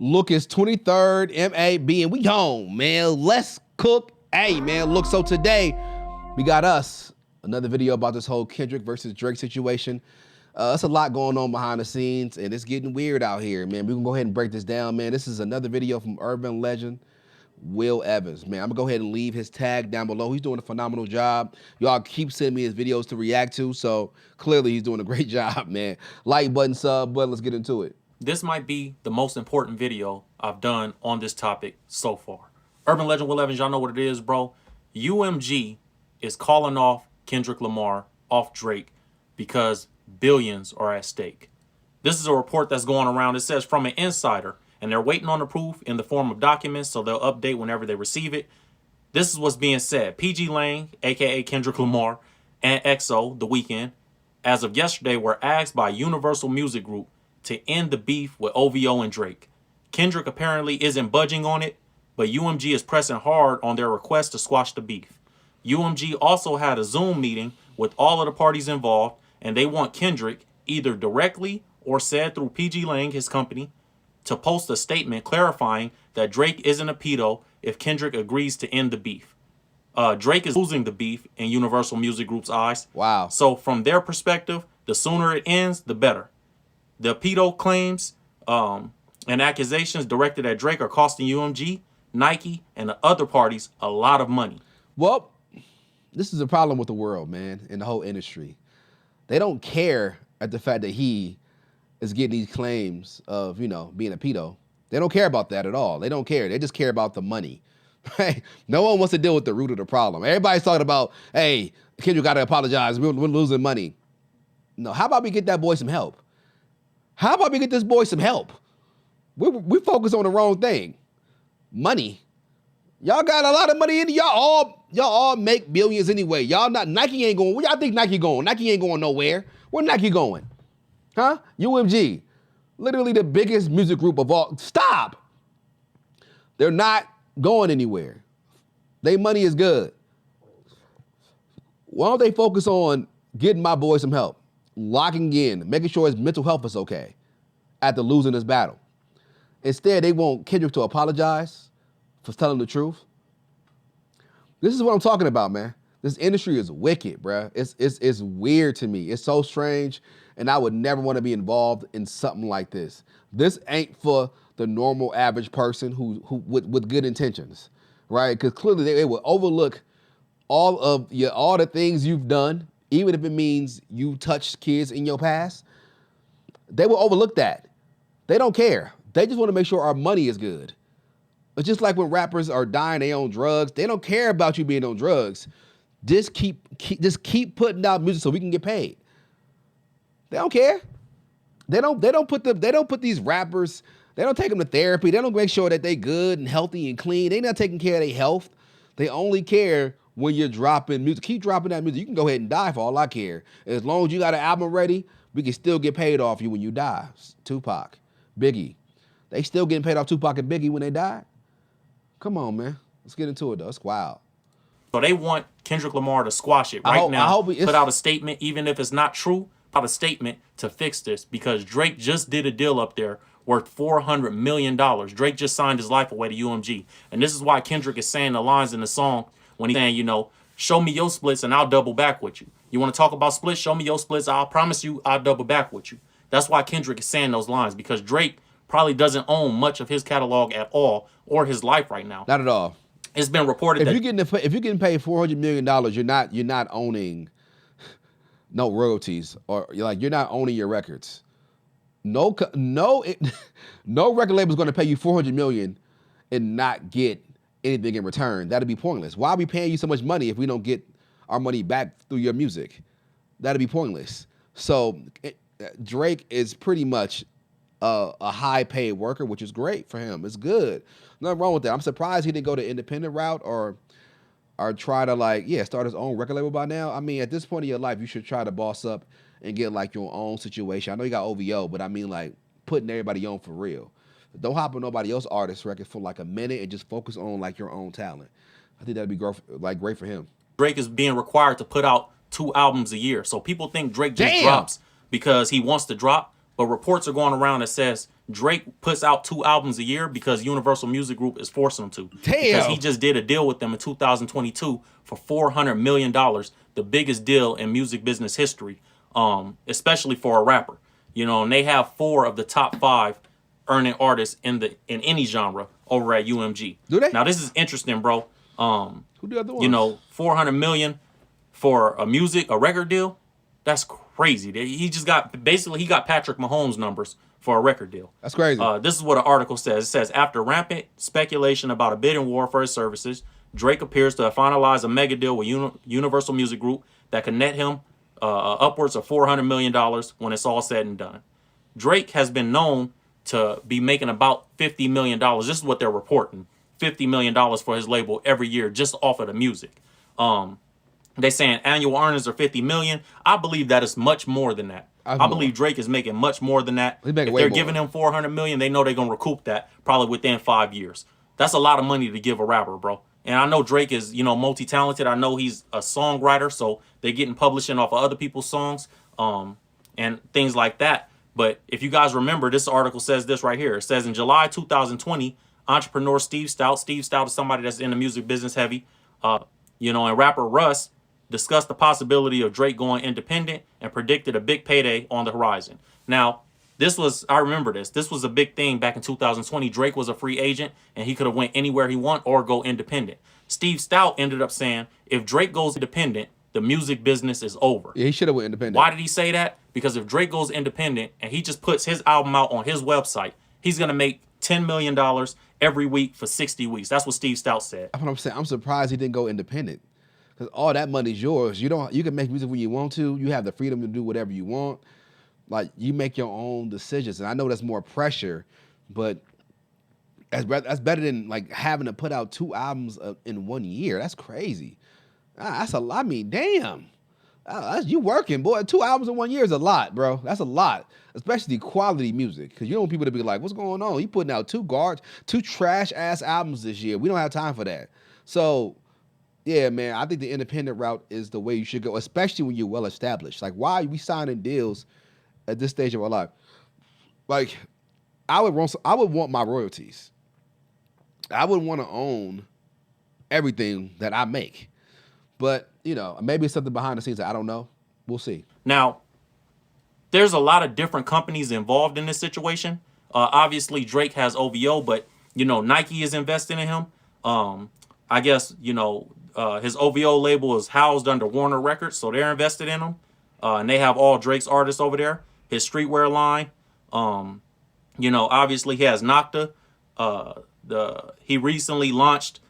Look, it's 23rd MAB, and we home, man. Let's cook. Hey, man, look, so today we got us another video about this whole Kendrick versus Drake situation. It's a lot going on behind the scenes, and it's getting weird out here, man. We're gonna go ahead and break this down, man. This is another video from urban legend Will Evans, man. I'm gonna go ahead and leave his tag down below. He's doing a phenomenal job. Y'all keep sending me his videos to react to, so clearly he's doing a great job, man. Like button, sub button, let's get into it. This might be the most important video I've done on this topic so far. Urban legend Will Evans, y'all know what it is, bro. UMG is calling off Kendrick Lamar off Drake because billions are at stake. This is a report that's going around. It says from an insider, and they're waiting on the proof in the form of documents, so they'll update whenever they receive it. This is what's being said. PG Lang, aka Kendrick Lamar, and EXO, The Weeknd, as of yesterday, were asked by Universal Music Group to end the beef with OVO and Drake. Kendrick apparently isn't budging on it, but UMG is pressing hard on their request to squash the beef. UMG also had a Zoom meeting with all of the parties involved, and they want Kendrick, either directly or said through PG Lang, his company, to post a statement clarifying that Drake isn't a pedo if Kendrick agrees to end the beef. Drake is losing the beef in Universal Music Group's eyes. Wow. So from their perspective, the sooner it ends, the better. The pedo claims and accusations directed at Drake are costing UMG, Nike, and the other parties a lot of money. Well, this is a problem with the world, man, and the whole industry. They don't care at the fact that he is getting these claims of, being a pedo. They don't care about that at all. They don't care. They just care about the money. Right? No one wants to deal with the root of the problem. Everybody's talking about, hey, Kendrick got to apologize. We're losing money. No, how about we get that boy some help? How about we get this boy some help? We focus on the wrong thing. Money. Y'all got a lot of money in y'all all make billions anyway. Y'all not, Nike ain't going. Where y'all think Nike going? Nike ain't going nowhere. Where Nike going? Huh? UMG. Literally the biggest music group of all. Stop. They're not going anywhere. Their money is good. Why don't they focus on getting my boy some help? Locking in, making sure his mental health is okay after losing this battle. Instead, they want Kendrick to apologize for telling the truth. This is what I'm talking about, man. This industry is wicked, bruh. It's weird to me. It's so strange, and I would never want to be involved in something like this. This ain't for the normal average person who with good intentions, right? Because clearly they will overlook all the things you've done, even if it means you touched kids in your past. They will overlook that. They don't care. They just want to make sure our money is good. It's just like when rappers are dying they own drugs. They don't care about you being on drugs. Just keep putting out music so we can get paid. They don't care. They don't put these rappers. They don't take them to therapy. They don't make sure that they good and healthy and clean. They not taking care of their health. They only care when you're dropping music. Keep dropping that music. You can go ahead and die for all I care. As long as you got an album ready, we can still get paid off you when you die. Tupac, Biggie. They still getting paid off Tupac and Biggie when they died. Come on, man. Let's get into it, though. It's wild. So they want Kendrick Lamar to squash it right now. Put out a statement, even if it's not true, put out a statement to fix this because Drake just did a deal up there worth $400 million. Drake just signed his life away to UMG. And this is why Kendrick is saying the lines in the song when he's saying, show me your splits and I'll double back with you. You want to talk about splits? Show me your splits. I'll promise you I'll double back with you. That's why Kendrick is saying those lines, because Drake probably doesn't own much of his catalog at all or his life right now. Not at all. It's been reported that if you're getting paid $400 million, you're not owning no royalties, or you're not owning your records. No record label is going to pay you $400 million and not get anything in return. That'd be pointless. Why are we paying you so much money if we don't get our money back through your music? That'd be pointless. So Drake is pretty much a high-paid worker, which is great for him. It's good. Nothing wrong with that. I'm surprised he didn't go the independent route or try to start his own record label by now. I mean, at this point in your life, you should try to boss up and get your own situation. I know you got OVO, but I mean putting everybody on for real. Don't hop on nobody else's artist record for a minute and just focus on your own talent. I think that'd be great for him. Drake is being required to put out 2 albums a year. So people think Drake just drops because he wants to drop. but reports are going around that says Drake puts out 2 albums a year because Universal Music Group is forcing him to. Damn. Because he just did a deal with them in 2022 for $400 million, the biggest deal in music business history, especially for a rapper. You know, and they have 4 of the top 5 earning artists in any genre over at UMG. Do they? Now this is interesting, bro. Who the other ones? You know, $400 million for a record deal. That's crazy. He got Patrick Mahomes numbers for a record deal. That's crazy. This is what an article says. It says, after rampant speculation about a bidding war for his services, Drake appears to have finalized a mega deal with Universal Music Group that could net him upwards of $400 million when it's all said and done. Drake has been known to be making about $50 million. This is what they're reporting. $50 million for his label every year just off of the music. They saying annual earnings are $50 million. I believe that is much more than that. I believe Drake is making much more than that. If they're giving him $400 million, they know they're gonna recoup that probably within 5 years. That's a lot of money to give a rapper, bro. And I know Drake is, you know, multi-talented. I know he's a songwriter, so they're getting publishing off of other people's songs, and things like that. But if you guys remember, this article says this right here. It says in July 2020, entrepreneur Steve Stout is somebody that's in the music business heavy, you know, and rapper Russ discussed the possibility of Drake going independent and predicted a big payday on the horizon. Now, I remember this. This was a big thing back in 2020. Drake was a free agent and he could have went anywhere he want or go independent. Steve Stout ended up saying, if Drake goes independent, the music business is over. Yeah, he should have went independent. Why did he say that? Because if Drake goes independent and he just puts his album out on his website, he's going to make $10 million every week for 60 weeks. That's what Steve Stout said. That's what I'm saying. I'm surprised he didn't go independent. Because all that money's yours. You can make music when you want to. You have the freedom to do whatever you want. Like, you make your own decisions. And I know that's more pressure, but that's better than like having to put out 2 albums in 1 year. That's crazy. That's a lot. I mean, damn. You working, boy. 2 albums in 1 year is a lot, bro. That's a lot, especially quality music. Because you don't want people to be like, what's going on? You putting out 2 trash-ass albums this year. We don't have time for that. So, yeah, man, I think the independent route is the way you should go, especially when you're well-established. Like, why are we signing deals at this stage of our life? Like, I would want my royalties. I would want to own everything that I make. But, you know, maybe it's something behind the scenes that I don't know. We'll see. Now, there's a lot of different companies involved in this situation. Obviously, Drake has OVO, but, you know, Nike is investing in him. I guess, you know, his OVO label is housed under Warner Records, so they're invested in him. And they have all Drake's artists over there. His streetwear line. You know, obviously he has Nocta. He recently launched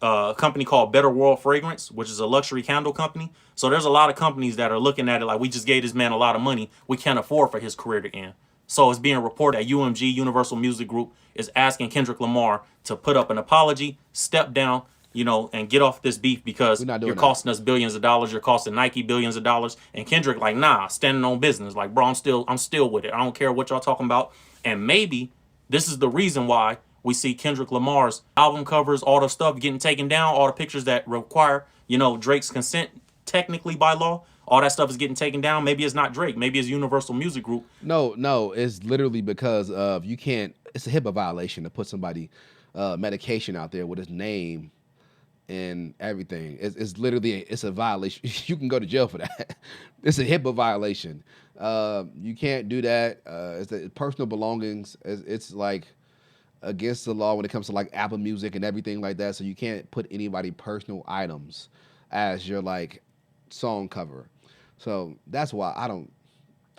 a company called Better World Fragrance, which is a luxury candle company. So there's a lot of companies that are looking at it like, we just gave this man a lot of money. We can't afford for his career to end. So it's being reported that UMG, Universal Music Group, is asking Kendrick Lamar to put up an apology, step down, you know, and get off this beef because you're costing us billions of dollars. You're costing Nike billions of dollars. And Kendrick like, nah, standing on business. Like, bro, I'm still with it. I don't care what y'all talking about. And maybe this is the reason why we see Kendrick Lamar's album covers, all the stuff getting taken down, all the pictures that require, you know, Drake's consent technically by law. All that stuff is getting taken down. Maybe it's not Drake. Maybe it's Universal Music Group. No, it's literally because of it's a HIPAA violation to put somebody medication out there with his name and everything. It's literally a violation. You can go to jail for that. It's a HIPAA violation. You can't do that. It's personal belongings. It's like against the law when it comes to like Apple Music and everything like that. So you can't put anybody personal items as your like song cover. So that's why I don't.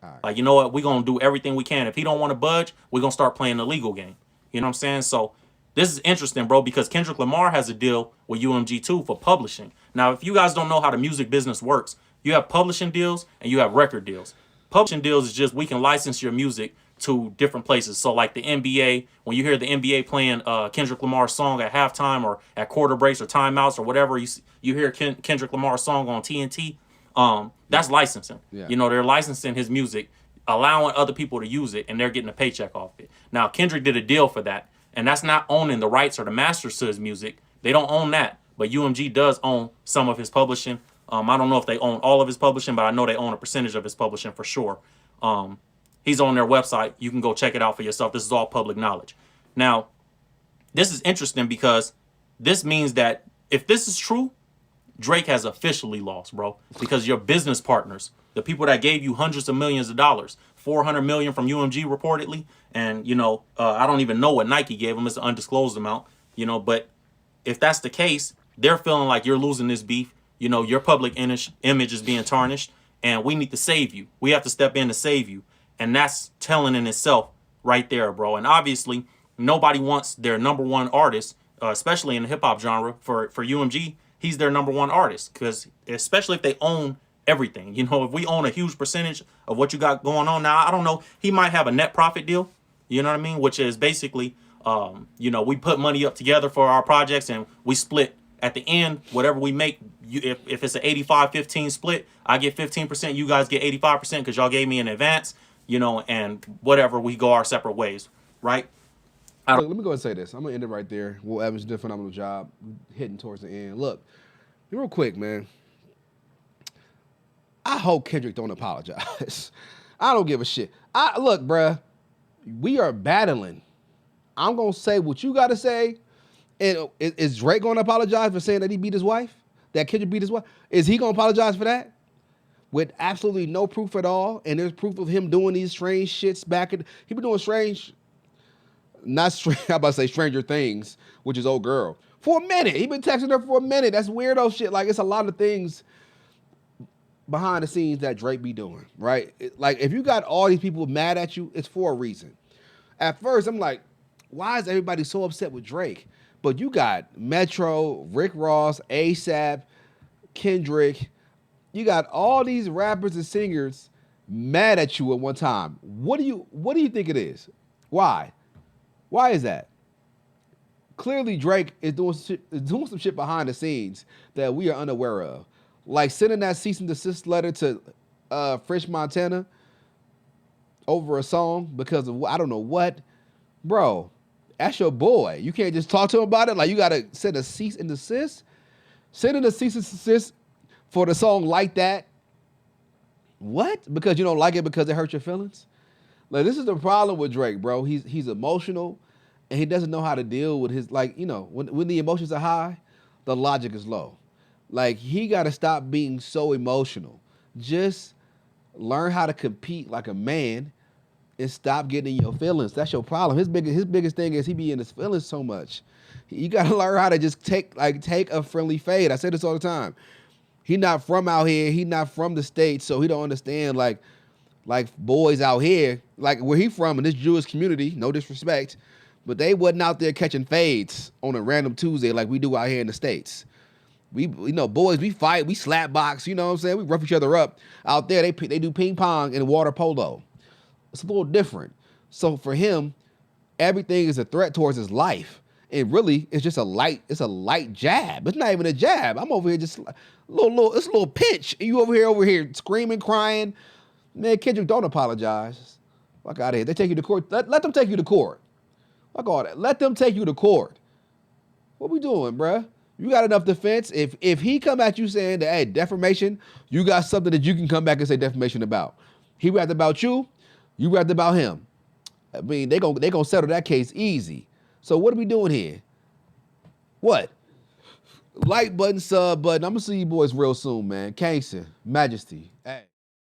All right. Like, you know what? We're going to do everything we can. If he don't want to budge, we're going to start playing the legal game. You know what I'm saying? So this is interesting, bro, because Kendrick Lamar has a deal with UMG too for publishing. Now, if you guys don't know how the music business works, you have publishing deals and you have record deals. Publishing deals is just we can license your music to different places. So like the NBA, when you hear the NBA playing Kendrick Lamar's song at halftime or at quarter breaks or timeouts or whatever, you hear Kendrick Lamar's song on TNT, that's licensing. Yeah. You know, they're licensing his music, allowing other people to use it, and they're getting a paycheck off it. Now, Kendrick did a deal for that, and that's not owning the rights or the masters to his music. They don't own that, but UMG does own some of his publishing. I don't know if they own all of his publishing, but I know they own a percentage of his publishing for sure. He's on their website. You can go check it out for yourself. This is all public knowledge. Now, this is interesting because this means that if this is true, Drake has officially lost, bro, because your business partners, the people that gave you hundreds of millions of dollars, 400 million from UMG reportedly, and I don't even know what Nike gave him. It's an undisclosed amount, but if that's the case, they're feeling like you're losing this beef. Your public image is being tarnished, and we need to save you. We have to step in to save you, and that's telling in itself right there, bro. And obviously, nobody wants their number one artist, especially in the hip hop genre, for UMG. He's their number one artist, because especially if they own everything. If we own a huge percentage of what you got going on now, I don't know. He might have a net profit deal. You know what I mean? Which is basically, we put money up together for our projects and we split at the end, whatever we make. If it's an 85-15 split, I get 15%, you guys get 85% because y'all gave me in advance, and whatever, we go our separate ways, right? Look, let me go and say this. I'm going to end it right there. Will Evans did a phenomenal job hitting towards the end. Look, real quick, man. I hope Kendrick don't apologize. I don't give a shit. Look, bruh, we are battling. I'm going to say what you got to say. And is Drake going to apologize for saying that he beat his wife? That Kendrick beat his wife? Is he going to apologize for that? With absolutely no proof at all. And there's proof of him doing these strange shits he been doing strange, not strange, I'm about to say Stranger Things, which is old girl. For a minute. He been texting her for a minute. That's weirdo shit. Like, it's a lot of things behind the scenes that Drake be doing, right? Like, if you got all these people mad at you, it's for a reason. At first, I'm like, why is everybody so upset with Drake? But you got Metro, Rick Ross, ASAP, Kendrick. You got all these rappers and singers mad at you at one time. What do you think it is? Why? Why is that? Clearly, Drake is doing some shit behind the scenes that we are unaware of. Like sending that cease and desist letter to French Montana over a song because of I don't know what. Bro, that's your boy. You can't just talk to him about it. Like, you got to send a cease and desist. Sending a cease and desist for the song Like That. What? Because you don't like it because it hurt your feelings? Like, this is the problem with Drake, bro. He's emotional, and he doesn't know how to deal with his, when the emotions are high, the logic is low. Like, he got to stop being so emotional. Just learn how to compete like a man and stop getting in your feelings. That's your problem. His biggest thing is he be in his feelings so much. You got to learn how to just take a friendly fade. I say this all the time. He not from out here. He not from the States, so he don't understand like boys out here, like where he from in this Jewish community, no disrespect, but they wasn't out there catching fades on a random Tuesday like we do out here in the States. We boys, we fight, we slap box, you know what I'm saying? We rough each other up. Out there, they do ping pong and water polo. It's a little different. So for him, everything is a threat towards his life. And really, it's just a light jab. It's not even a jab. I'm over here just it's a little pinch. And you over here screaming, crying. Man, Kendrick, don't apologize. Fuck out of here. They take you to court. Let them take you to court. Fuck all that. Let them take you to court. What we doing, bruh? You got enough defense. If he come at you saying that, hey, defamation, you got something that you can come back and say defamation about. He rapped about you. You rapped about him. I mean, they gonna settle that case easy. So what are we doing here? What? Like button, sub button. I'm gonna see you boys real soon, man. Kingston, Majesty. Hey.